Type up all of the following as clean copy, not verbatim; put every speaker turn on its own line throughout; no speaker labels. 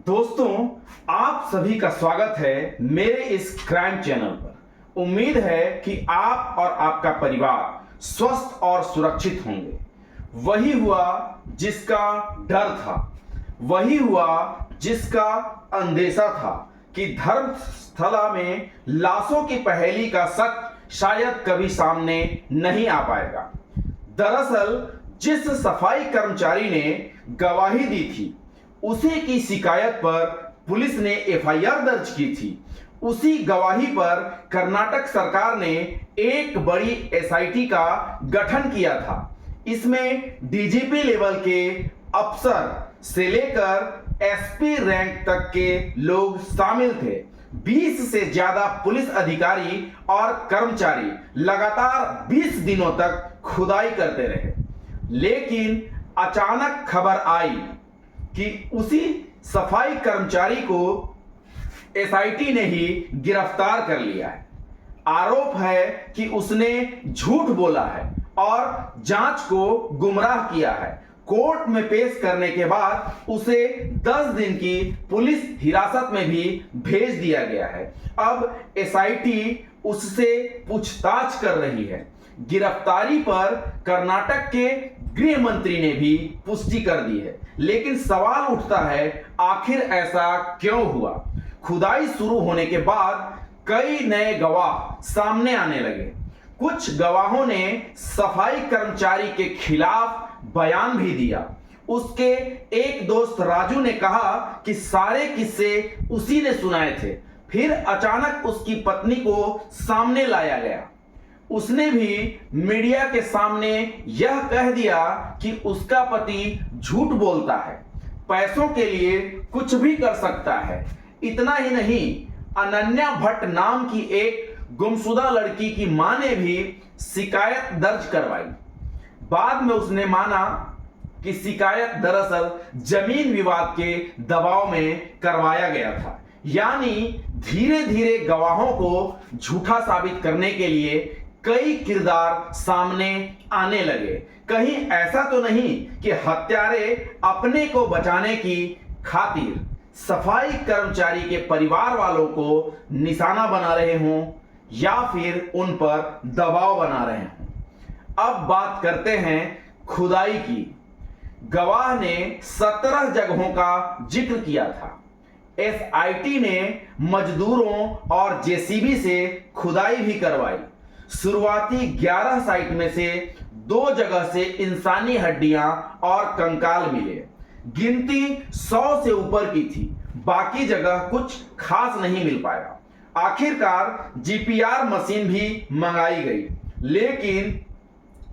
दोस्तों, आप सभी का स्वागत है मेरे इस क्राइम चैनल पर। उम्मीद है कि आप और आपका परिवार स्वस्थ और सुरक्षित होंगे। वही हुआ जिसका डर था, वही हुआ जिसका अंदेशा था कि धर्मस्थला में लाशों की पहेली का सच शायद कभी सामने नहीं आ पाएगा। दरअसल जिस सफाई कर्मचारी ने गवाही दी थी, उसी की शिकायत पर पुलिस ने एफआईआर दर्ज की थी। उसी गवाही पर कर्नाटक सरकार ने एक बड़ी एसआईटी का गठन किया था। इसमें डीजीपी लेवल के अफसर से लेकर एसपी रैंक तक के लोग शामिल थे। 20 से ज्यादा पुलिस अधिकारी और कर्मचारी लगातार 20 दिनों तक खुदाई करते रहे, लेकिन अचानक खबर आई कि उसी सफाई कर्मचारी को एसआईटी ने ही गिरफ्तार कर लिया है। आरोप है कि उसने झूठ बोला है और जांच को गुमराह किया है। कोर्ट में पेश करने के बाद उसे 10 दिन की पुलिस हिरासत में भी भेज दिया गया है। अब एसआईटी उससे पूछताछ कर रही है। गिरफ्तारी पर कर्नाटक के गृह मंत्री ने भी पुष्टि कर दी है, लेकिन सवाल उठता है आखिर ऐसा क्यों हुआ। खुदाई शुरू होने के बाद कई नए गवाह सामने आने लगे। कुछ गवाहों ने सफाई कर्मचारी के खिलाफ बयान भी दिया। उसके एक दोस्त राजू ने कहा कि सारे किस्से उसी ने सुनाए थे। फिर अचानक उसकी पत्नी को सामने लाया गया। उसने भी मीडिया के सामने यह कह दिया कि उसका पति झूठ बोलता है, पैसों के लिए कुछ भी कर सकता है। इतना ही नहीं, अनन्या भट्ट नाम की एक गुमशुदा लड़की की मां ने भी शिकायत दर्ज करवाई। बाद में उसने माना कि शिकायत दरअसल जमीन विवाद के दबाव में करवाया गया था। यानी धीरे धीरे गवाहों को झूठा साबित करने के लिए कई किरदार सामने आने लगे। कहीं ऐसा तो नहीं कि हत्यारे अपने को बचाने की खातिर सफाई कर्मचारी के परिवार वालों को निशाना बना रहे हों या फिर उन पर दबाव बना रहे हों। अब बात करते हैं खुदाई की। गवाह ने 17 जगहों का जिक्र किया था। एसआईटी ने मजदूरों और जेसीबी से खुदाई भी करवाई। शुरुआती 11 साइट में से 2 जगह से इंसानी हड्डियां और कंकाल मिले। गिनती 100 से ऊपर की थी। बाकी जगह कुछ खास नहीं मिल पाया। आखिरकार जीपीआर मशीन भी मंगाई गई, लेकिन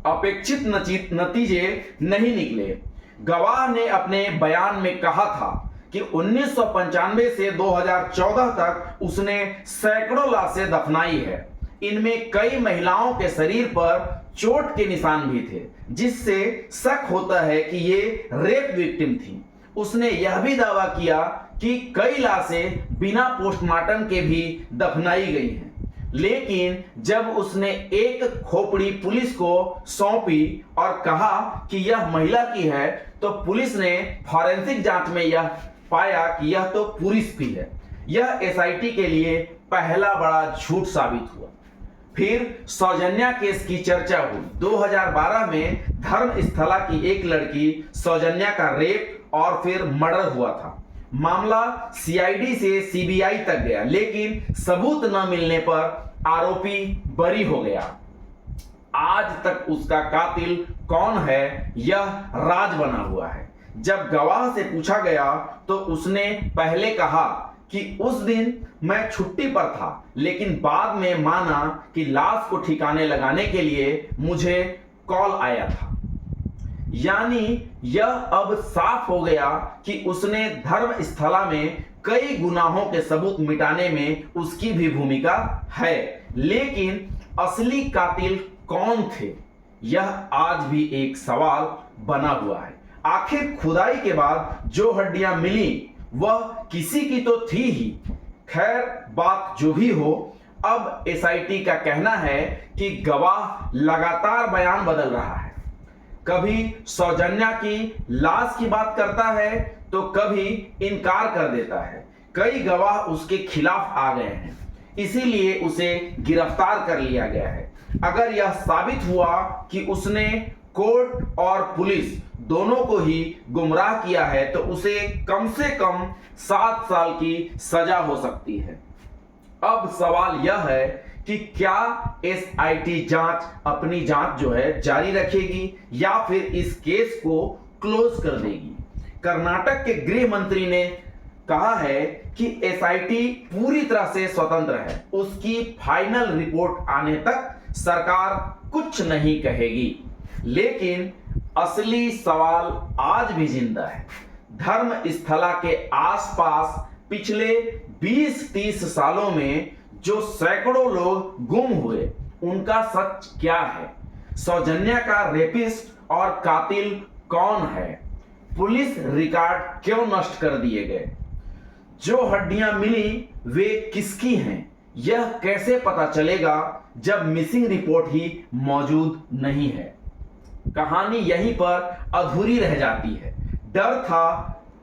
अपेक्षित नतीजे नहीं निकले। गवाह ने अपने बयान में कहा था कि 1995 से 2014 तक उसने सैकड़ों लाशें दफनाई है। इनमें कई महिलाओं के शरीर पर चोट के निशान भी थे, जिससे शक होता है कि ये रेप विक्टिम थी। उसने यह भी दावा किया कि कई लाशें बिना पोस्टमार्टम के भी दफनाई गई हैं। लेकिन जब उसने एक खोपड़ी पुलिस को सौंपी और कहा कि यह महिला की है, तो पुलिस ने फॉरेंसिक जांच में यह पाया कि यह तो पुरुष की है। यह एसआईटी के लिए पहला बड़ा झूठ साबित हुआ। फिर सौजन्या केस की चर्चा हुई। 2012 में धर्मस्थला की एक लड़की सौजन्या का रेप और फिर मर्डर हुआ था। मामला सीआईडी से सीबीआई तक गया, लेकिन सबूत न मिलने पर आरोपी बरी हो गया। आज तक उसका कातिल कौन है, यह राज बना हुआ है। जब गवाह से पूछा गया तो उसने पहले कहा कि उस दिन मैं छुट्टी पर था, लेकिन बाद में माना कि लाश को ठिकाने लगाने के लिए मुझे कॉल आया था। यानी यह अब साफ हो गया कि उसने धर्मस्थला में कई गुनाहों के सबूत मिटाने में उसकी भी भूमिका है। लेकिन असली कातिल कौन थे, यह आज भी एक सवाल बना हुआ है। आखिर खुदाई के बाद जो हड्डियां मिली वह किसी की तो थी ही। खैर, बात जो भी हो, अब एसआईटी का कहना है कि गवाह लगातार बयान बदल रहा है। कभी सौजन्या की लाश की बात करता है तो कभी इनकार कर देता है। कई गवाह उसके खिलाफ आ गए हैं, इसीलिए उसे गिरफ्तार कर लिया गया है। अगर यह साबित हुआ कि उसने कोर्ट और पुलिस दोनों को ही गुमराह किया है तो उसे कम से कम 7 साल की सजा हो सकती है। अब सवाल यह है कि क्या एसआईटी जांच अपनी जांच जो है जारी रखेगी या फिर इस केस को क्लोज कर देगी। कर्नाटक के गृह मंत्री ने कहा है कि एसआईटी पूरी तरह से स्वतंत्र है, उसकी फाइनल रिपोर्ट आने तक सरकार कुछ नहीं कहेगी। लेकिन असली सवाल आज भी जिंदा है। धर्मस्थला के आसपास पिछले 20-30 सालों में जो सैकड़ों लोग गुम हुए, उनका सच क्या है? सौजन्या का रेपिस्ट और कातिल कौन है? पुलिस रिकॉर्ड क्यों नष्ट कर दिए गए? जो हड्डियां मिली वे किसकी हैं? यह कैसे पता चलेगा जब मिसिंग रिपोर्ट ही मौजूद नहीं है? कहानी यहीं पर अधूरी रह जाती है। डर था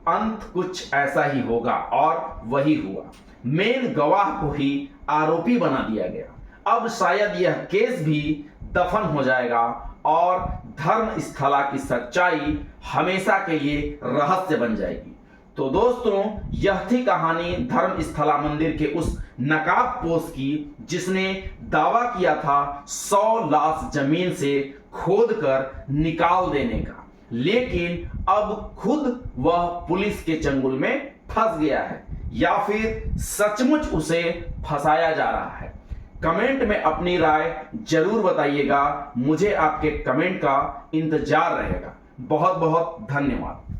अंत कुछ ऐसा ही होगा और वही हुआ। मेन गवाह को ही आरोपी बना दिया गया। अब शायद यह केस भी दफन हो जाएगा और धर्मस्थला की सच्चाई हमेशा के लिए रहस्य बन जाएगी। तो दोस्तों, यह थी कहानी धर्मस्थला मंदिर के उस नकाबपोश की जिसने दावा किया था 100 लाख जमीन से खोदकर निकाल देने का, लेकिन अब खुद वह पुलिस के चंगुल में फंस गया है या फिर सचमुच उसे फंसाया जा रहा है। कमेंट में अपनी राय जरूर बताइएगा। मुझे आपके कमेंट का इंतजार रहेगा। बहुत बहुत धन्यवाद।